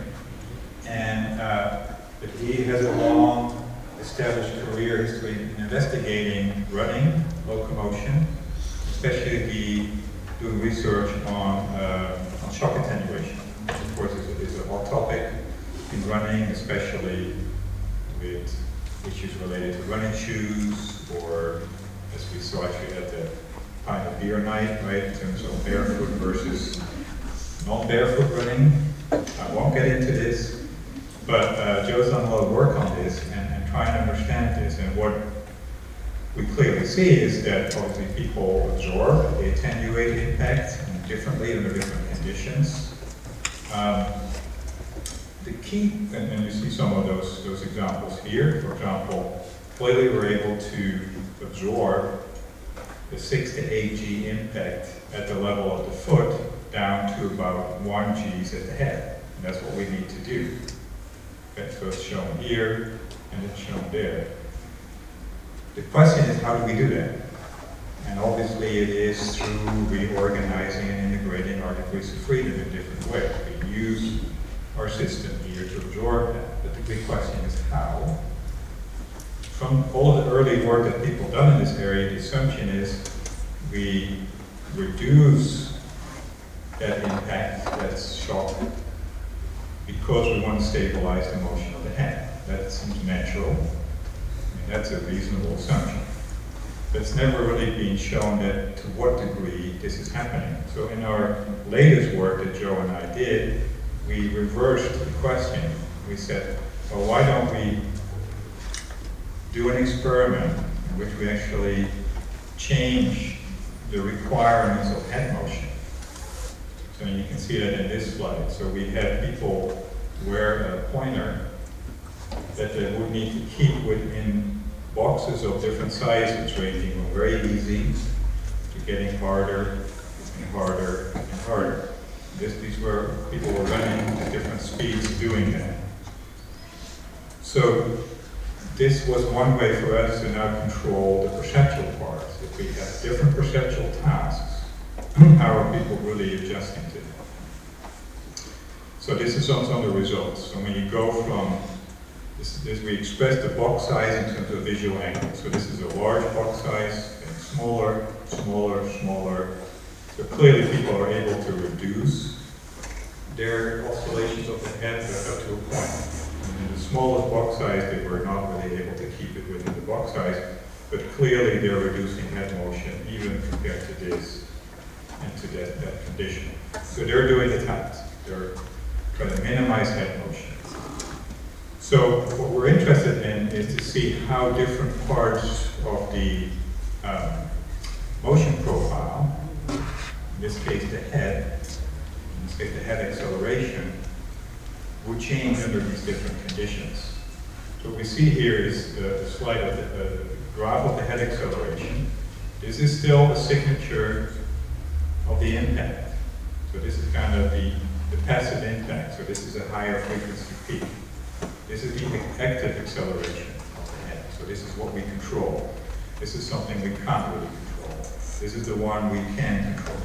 And but he has a long established career history in investigating running, locomotion, especially doing research on shock attenuation. Of course, is a hot topic in running, especially with issues related to running shoes, or as we saw actually at the pint of beer night, right, in terms of barefoot versus non-barefoot running. I won't get into this, but Joe's done a lot of work on this and trying to understand this. And what we clearly see is that obviously people absorb, they attenuate impact differently under different conditions. The key, and you see some of those examples here. For example, clearly we're able to absorb the 6 to 8 G impact at the level of the foot down to about 1 G's at the head. And that's what we need to do. Okay, so it's shown here and it's shown there. The question is, how do we do that? And obviously it is through reorganizing and integrating our degrees of freedom in different ways. We use our system here to absorb that. But the big question is how. From all of the early work that people done in this area, the assumption is we reduce that impact, that shock, because we want to stabilize the motion of the head. That seems natural. I mean, that's a reasonable assumption. But it's never really been shown that to what degree this is happening. So in our latest work that Joe and I did, we reversed the question. We said, well, why don't we do an experiment in which we actually change the requirements of head motion? So you can see that in this slide. So we had people wear a pointer that they would need to keep within boxes of different sizes, ranging from very easy to getting harder and harder and harder. These were, people were running at different speeds doing that. So this was one way for us to now control the perceptual parts. If we have different perceptual tasks, how are people really adjusting to them? So this is also on the results. So when you go from we express the box size in terms of visual angle. So this is a large box size, and smaller, smaller, smaller. So clearly people are able to reduce their oscillations of the head up to a point. And in the smallest box size, they were not really able to keep it within the box size, but clearly they're reducing head motion even compared to this and to that condition. So they're doing the task. They're trying to minimize head motion. So what we're interested in is to see how different parts of the motion profile, in this case the head, in this case the head acceleration, would change under these different conditions. So what we see here is the slide of the graph of the head acceleration. This is still the signature of the impact. So this is kind of the passive impact. So this is a higher frequency peak. This is the active acceleration of the head. So this is what we control. This is something we can't really control. This is the one we can control,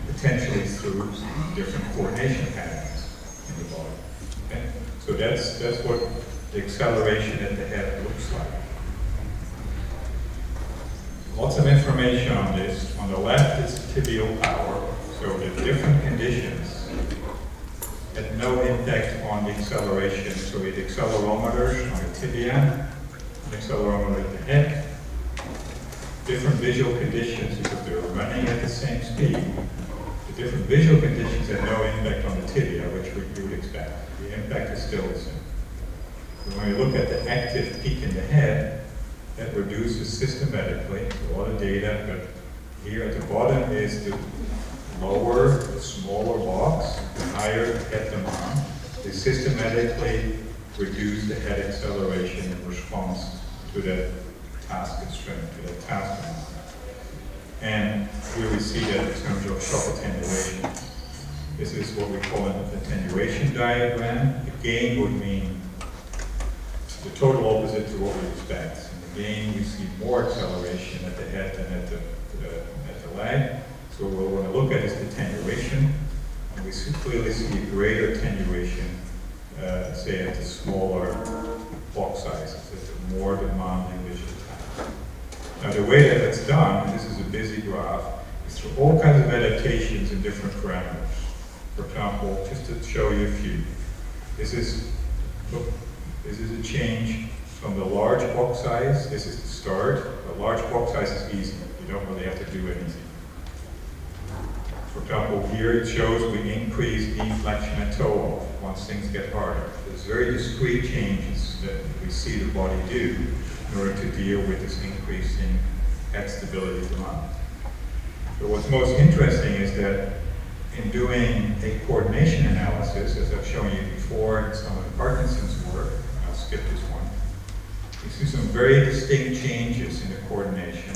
potentially through different coordination patterns in the body. Okay? So that's what the acceleration at the head looks like. Lots of information on this. On the left is tibial power. So the different conditions had no impact on the acceleration. So we had accelerometers on the tibia, an accelerometer at the head, different visual conditions because they were running at the same speed. The different visual conditions had no impact on the tibia, which you would expect. The impact is still the same. So when we look at the active peak in the head, that reduces systematically. A lot of data, but here at the bottom is the lower, the smaller box, the higher head demand. They systematically reduce the head acceleration in response to that task constraint, to that task demand. And here we see that in terms of shock attenuation. This is what we call an attenuation diagram. The gain would mean the total opposite to what we expect. In the gain, we see more acceleration at the head than at the leg. So what we want to look at is the attenuation, and we clearly see a greater attenuation, say at the smaller box sizes, at the more demanding visual task. Now the way that it's done, and this is a busy graph, is through all kinds of adaptations in different parameters. For example, just to show you a few, this is a change from the large box size. This is the start. The large box size is easy. You don't really have to do anything. For example, here it shows we increase deflection and toe off once things get harder. There's very discrete changes that we see the body do in order to deal with this increasing head stability demand. So what's most interesting is that in doing a coordination analysis, as I've shown you before in some of the Parkinson's work, I'll skip this one, you see some very distinct changes in the coordination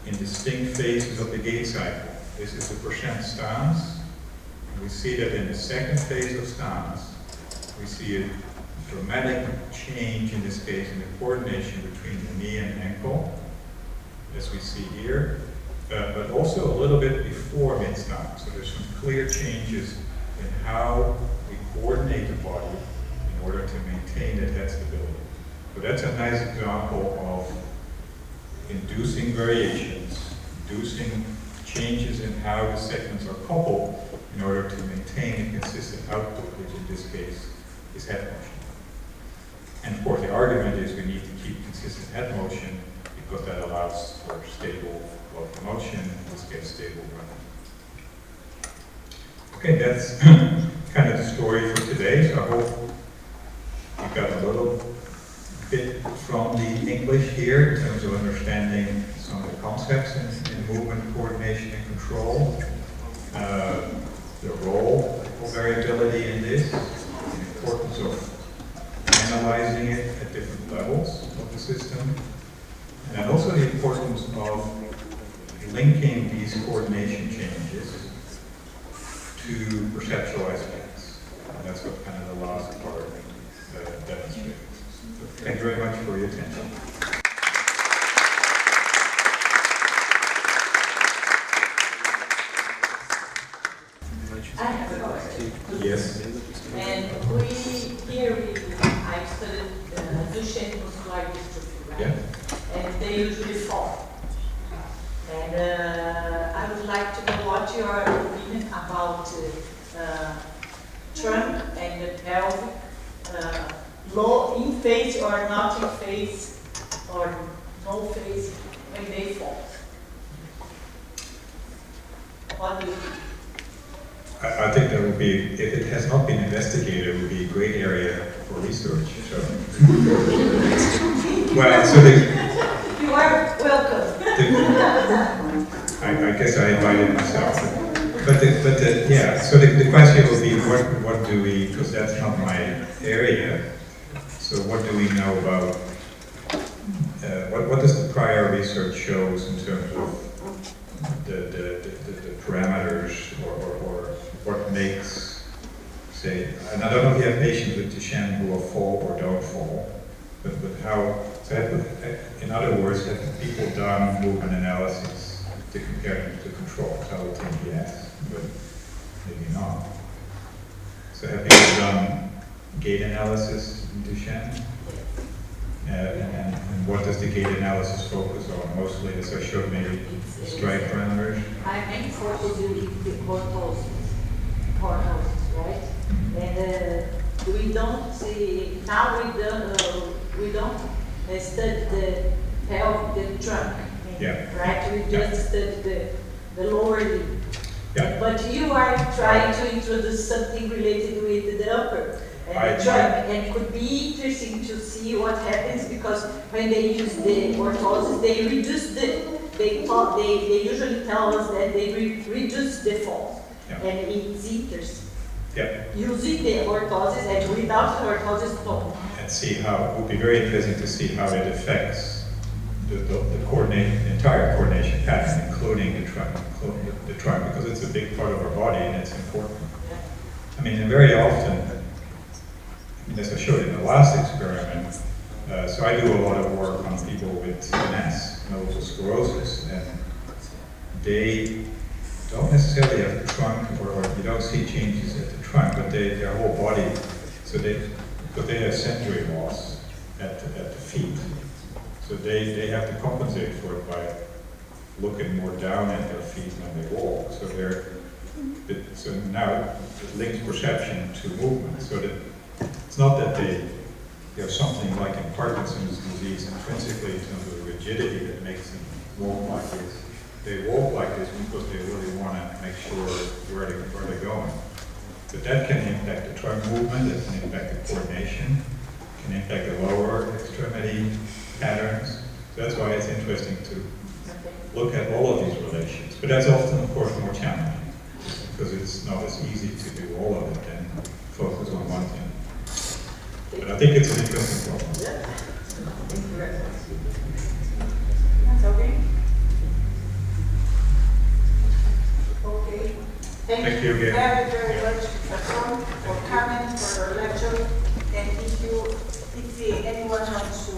in distinct phases of the gait cycle. This is the percent stance. And we see that in the second phase of stance, we see a dramatic change, in this case, in the coordination between the knee and ankle, as we see here, but also a little bit before mid-stance. So there's some clear changes in how we coordinate the body in order to maintain that head stability. So that's a nice example of inducing variations, inducing changes in how the segments are coupled in order to maintain a consistent output, which in this case is head motion. And of course the argument is we need to keep consistent head motion because that allows for stable locomotion, in this case stable running. Okay, that's kind of the story for today, so I hope you got a little bit from the English here in terms of understanding some of the concepts in movement, coordination, and control. The role of variability in this, the importance of analyzing it at different levels of the system, and also the importance of linking these coordination changes to perceptual aspects. And that's what kind of the last part demonstrates. So thank you very much for your attention. I have a question. Yes. And I studied Duchenne muscular dystrophy, right? Yeah. And they usually fall. And I would like to know what your opinion about trunk and the pelvic, low in phase or not in phase, or no phase when they fall. What do you think? I think that would be, if it has not been investigated, it would be a great area for research. So, well, so you are welcome. I guess I invited myself. Yeah. So the question will be, what do we? Because that's not my area. So what do we know about? What does the prior research shows in terms of the parameters or what makes, say, and I don't know if you have patients with Duchenne who will fall or don't fall, but how, so in other words, have people done movement analysis to compare them to controls? I would think yes, but maybe not. So have people done gait analysis in Duchenne? And what does the gait analysis focus on? Mostly, as I showed, maybe stride parameters? I think focus on the corpus, right? And we don't see, now we don't study the pelvic, the trunk, Yeah. right? We just study the lower limb. Yeah. But you are trying to introduce something related with the upper and the trunk, and it could be interesting to see what happens, because when they use the orthosis, they reduce they usually tell us that they reduce the fall. Yeah. And it's interesting. Yeah. Using the orthosis and without the orthosis, no. And see how, it would be very interesting to see how it affects the entire coordination pattern, including the trunk, because it's a big part of our body and it's important. Yeah. I mean, and very often, as I showed in the last experiment, so I do a lot of work on people with MS, multiple sclerosis, and they don't necessarily have the trunk, or you don't see changes at the trunk, but their whole body, so because they have sensory loss at the feet. So they have to compensate for it by looking more down at their feet when they walk. So now it links perception to movement. So that it's not that they have something like in Parkinson's disease intrinsically in terms of the rigidity that makes them walk like this. They walk like this because they really want to make sure where they're going. But that can impact the trunk movement, it can impact the coordination, can impact the lower extremity patterns. So that's why it's interesting to look at all of these relations. But that's often, of course, more challenging because it's not as easy to do all of it and focus on one thing. But I think it's an interesting problem. Yeah. Thank you very much. That's okay. Okay. Thank you again. Very, very much for coming for your lecture. And if anyone wants to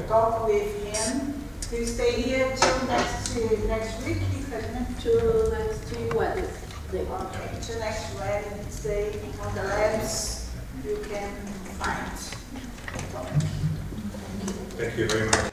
talk with him, please stay here till next week. To next Wednesday. Okay, till next Wednesday on the labs you can find. Thank you very much.